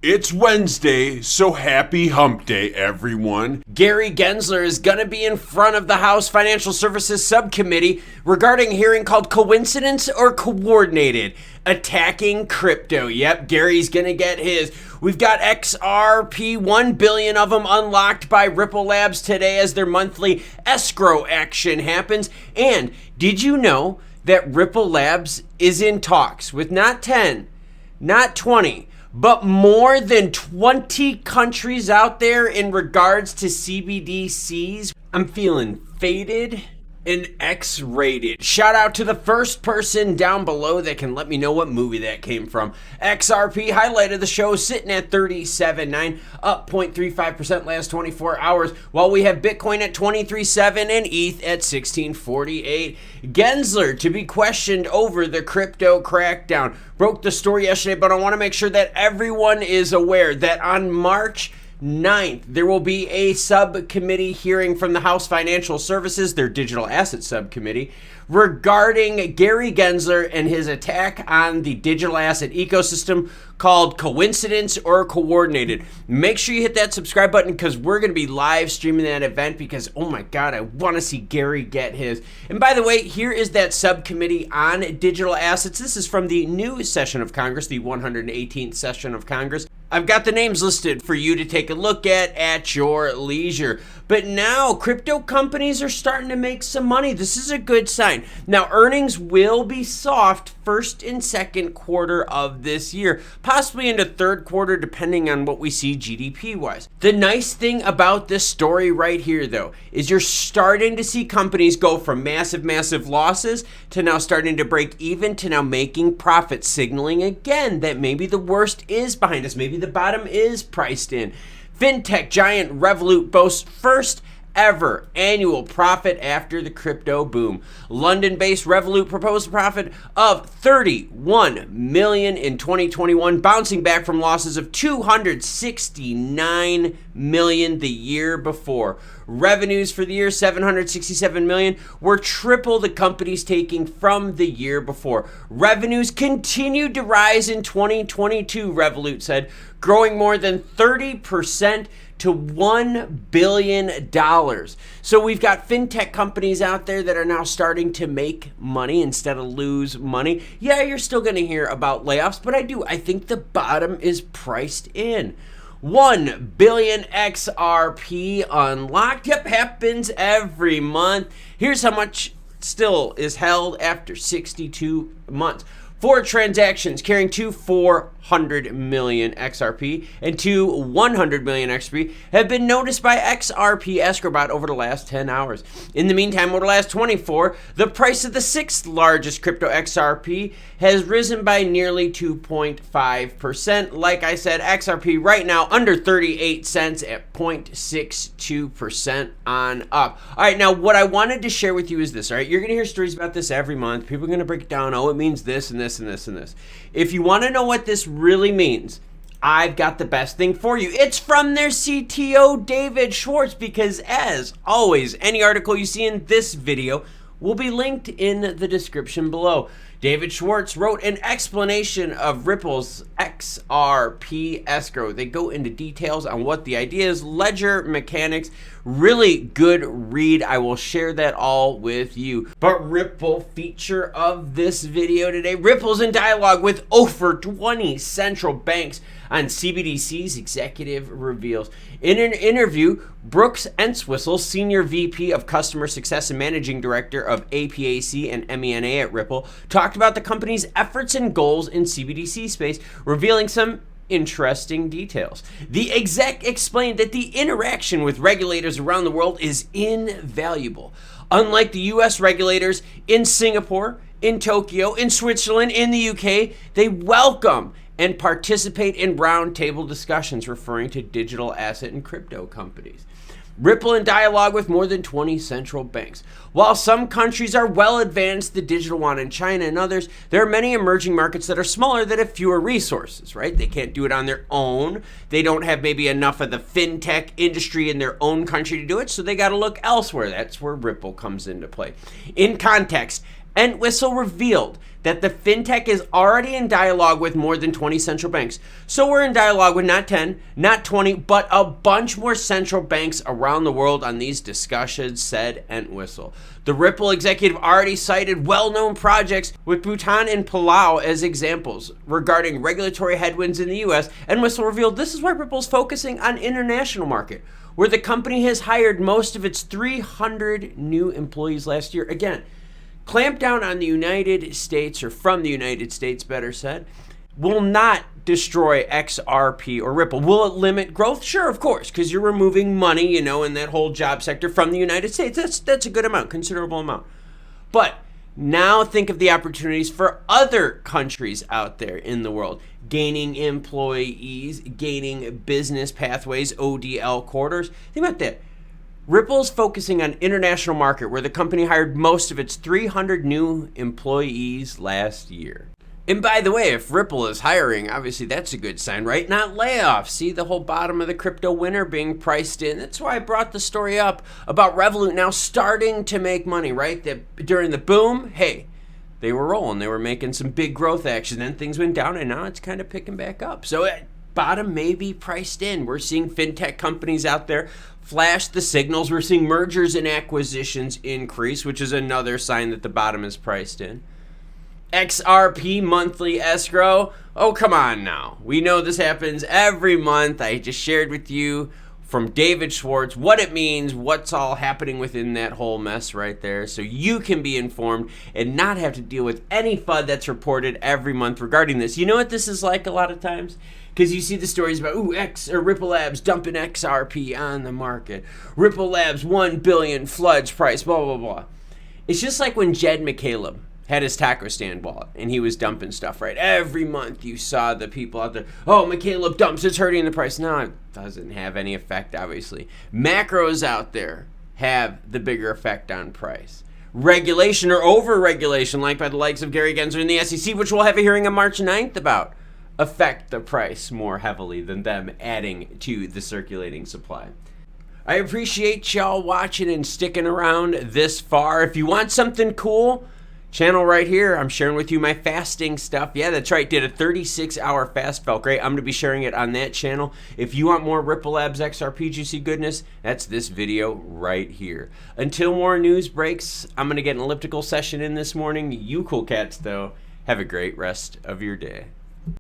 It's Wednesday, so happy hump day, everyone. Gary Gensler is going to be in front of the House Financial Services Subcommittee regarding a hearing called Coincidence or Coordinated? Attacking Crypto. Yep, Gary's going to get his. We've got XRP, 1 billion of them unlocked by Ripple Labs today as their monthly escrow action happens. And did you know that Ripple Labs is in talks with not 10, not 20, but more than 20 countries out there in regards to CBDCs? I'm feeling faded and X-rated. Shout out to the first person down below that can let me know what movie that came from. XRP, highlight of the show, sitting at 37.9, up 0.35% last 24 hours, while we have Bitcoin at 23.7 and ETH at 16.48. Gensler to be questioned over the crypto crackdown. Broke the story yesterday, but I want to make sure that everyone is aware that on March 9th, there will be a subcommittee hearing from the House Financial Services, their digital asset subcommittee, regarding Gary Gensler and his attack on the digital asset ecosystem called Coincidence or Coordinated. Make sure you hit that subscribe button because we're going to be live streaming that event because, oh my God, I want to see Gary get his. And by the way, here is that subcommittee on digital assets. This is from the new session of Congress, the 118th session of Congress. I've got the names listed for you to take a look at your leisure. But now crypto companies are starting to make some money. This is a good sign. Now earnings will be soft first and second quarter of this year, possibly into third quarter depending on what we see GDP wise. The nice thing about this story right here though is you're starting to see companies go from massive losses to now starting to break even to now making profits, signaling again that maybe the worst is behind us. Maybe the bottom is priced in. Fintech giant Revolut boasts first ever annual profit after the crypto boom. London-based Revolut proposed a profit of 31 million in 2021, bouncing back from losses of 269 million the year before. Revenues for the year, 767 million, were triple the company's taking from the year before. Revenues continued to rise in 2022, Revolut said, growing more than 30% to $1 billion. So we've got fintech companies out there that are now starting to make money instead of lose money. Yeah, you're still going to hear about layoffs, but I think the bottom is priced in. 1 billion XRP unlocked. Yep, happens every month. Here's how much still is held after 62 months. 4 transactions carrying 400 million XRP and 100 million XRP have been noticed by XRP escrowbot over the last 10 hours. In the meantime, over the last 24, the price of the 6th largest crypto XRP has risen by nearly 2.5%. Like I said, XRP right now under 38 cents at 0.62% on up. All right, now what I wanted to share with you is this, all right? You're going to hear stories about this every month. People are going to break it down. Oh, it means this and this and this and this. If you want to know what this really means, I've got the best thing for you. It's from their CTO, David Schwartz, because as always, any article you see in this video will be linked in the description below. David Schwartz wrote an explanation of Ripple's XRP escrow. They go into details on what the idea is, ledger mechanics, really good read. I will share that all with you. But Ripple feature of this video today, Ripple's in dialogue with over 20 central banks on CBDC's executive reveals. In an interview, Brooks Entwistle, Senior VP of Customer Success and Managing Director of APAC and MENA at Ripple, talked about the company's efforts and goals in CBDC space, revealing some interesting details. The exec explained that the interaction with regulators around the world is invaluable. Unlike the US regulators in Singapore, in Tokyo, in Switzerland, in the UK, they welcome and participate in roundtable discussions referring to digital asset and crypto companies. Ripple in dialogue with more than 20 central banks. While some countries are well advanced, the digital one in China and others, there are many emerging markets that are smaller that have fewer resources, right? They can't do it on their own. They don't have maybe enough of the fintech industry in their own country to do it, so they got to look elsewhere. That's where Ripple comes into play. In context, Entwistle revealed that the fintech is already in dialogue with more than 20 central banks. So we're in dialogue with not 10, not 20, but a bunch more central banks around the world on these discussions, said Entwistle. The Ripple executive already cited well-known projects with Bhutan and Palau as examples. Regarding regulatory headwinds in the US, Entwistle revealed this is why Ripple's focusing on international market, where the company has hired most of its 300 new employees last year. Again, clamp down on the United States, or from the United States, better said, will not destroy XRP or Ripple. Will it limit growth? Sure, of course, because you're removing money, in that whole job sector from the United States. That's a good amount, considerable amount. But now think of the opportunities for other countries out there in the world, gaining employees, gaining business pathways, ODL corridors. Think about that. Ripple's focusing on international market, where the company hired most of its 300 new employees last year. And by the way, if Ripple is hiring, obviously that's a good sign, right? Not layoffs. See the whole bottom of the crypto winter being priced in. That's why I brought the story up about Revolut now starting to make money, right? That during the boom, hey, they were rolling. They were making some big growth action. Then things went down, and now it's kind of picking back up. So bottom may be priced in. We're seeing fintech companies out there flash the signals. We're seeing mergers and acquisitions increase, which is another sign that the bottom is priced in. XRP monthly escrow. Oh, come on now. We know this happens every month. I just shared with you from David Schwartz what it means, what's all happening within that whole mess right there, so you can be informed and not have to deal with any FUD that's reported every month regarding this. You know what this is like a lot of times? Because you see the stories about, Ripple Labs dumping XRP on the market. Ripple Labs 1 billion floods price, blah, blah, blah. It's just like when Jed McCaleb had his taco stand wallet and he was dumping stuff, right? Every month you saw the people out there, McCaleb dumps, it's hurting the price. No, it doesn't have any effect, obviously. Macros out there have the bigger effect on price. Regulation or over-regulation, like by the likes of Gary Gensler and the SEC, which we'll have a hearing on March 9th about, affect the price more heavily than them adding to the circulating supply. I appreciate y'all watching and sticking around this far. If you want something cool, channel right here, I'm sharing with you my fasting stuff. Yeah, that's right, did a 36-hour fast, felt great. I'm going to be sharing it on that channel. If you want more Ripple Labs XRP juicy goodness, that's this video right here. Until more news breaks, I'm going to get an elliptical session in this morning. You cool cats, though, have a great rest of your day.